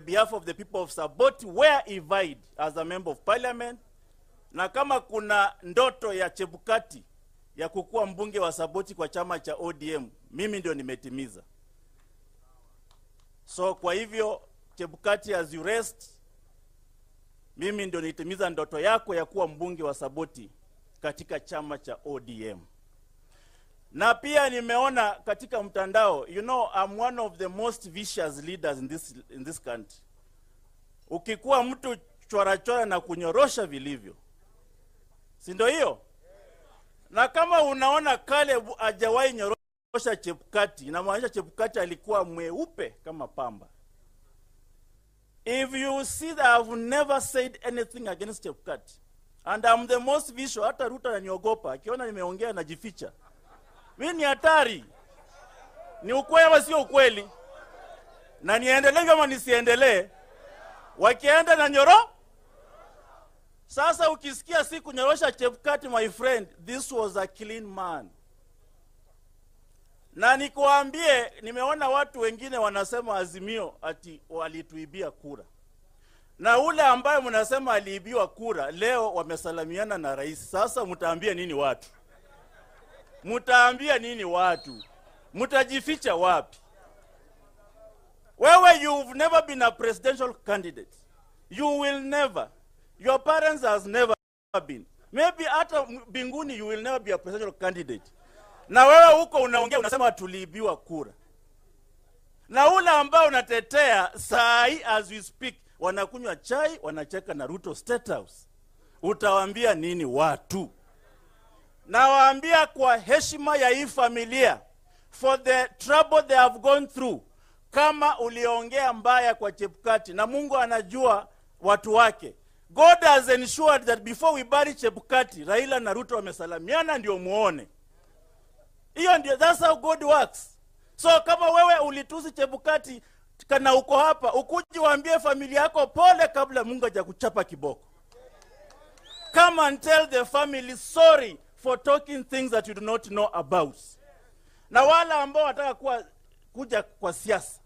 behalf of the people of Saboti where he vied as a member of parliament. Na kama kuna ndoto ya Chebukati ya kukua mbunge wa Saboti kwa chama cha ODM, mimi ndio nimetimiza. So kwa hivyo Chebukati, as you rest, mimi ndio nitimiza ndoto yako ya kuwa mbunge wa Saboti katika chama cha ODM. Na pia nimeona katika mtandao, you know, I'm one of the most vicious leaders in this country. Ukikuwa mtu chora na kunyorosha vilivyo, si ndio hiyo? Na kama unaona Caleb hajawahi nyorosha Chebukati, inamaanisha Chebukati alikuwa mweupe kama pamba. If you see that I've never said anything against Chebukati, and I'm the most visual, hata Ruto ananiogopa, akiona nimeongea najificha. Mimi ni hatari. Ni ukweli ama sio ukweli? Na niendelee kama nisiendelee? Wakienda na nyoro? Sasa ukisikia siku nyorosha Chebukati, my friend, this was a clean man. Na nikuambie, nimeona watu wengine wanasema Azimio ati walituibia kura. Na ule ambaye mnasema aliibiwa kura, leo wamesalamiana na rais. Sasa mtaambia nini watu? Mtaambia nini watu? Mtajificha wapi? Wewe, you've never been a presidential candidate. You will never. Your parents has never been. Maybe hata binguni you will never be a presidential candidate. Na wewe huko unaongea unasema tuliibiwa kura. Na ule ambao unatetea sai as we speak wanakunywa chai, wanacheka na Ruto State House. Utawaambia nini watu? Na waambia kwa heshima ya hii familia, for the trouble they have gone through, kama uliongea mbaya kwa Chebukati, na Mungu anajua watu wake, God has ensured that before we bury Chebukati, Raila na Ruto wamesalamiana ndio muone. Hiyo ndio, that's how God works. So kama wewe ulitusi Chebukati kana uko hapa, ukuji waambie familia yako pole kabla Mungu hajakuchapa kiboko. Come and tell the family sorry for talking things that you do not know about. Na wala ambao wataka kuja kwa siasa,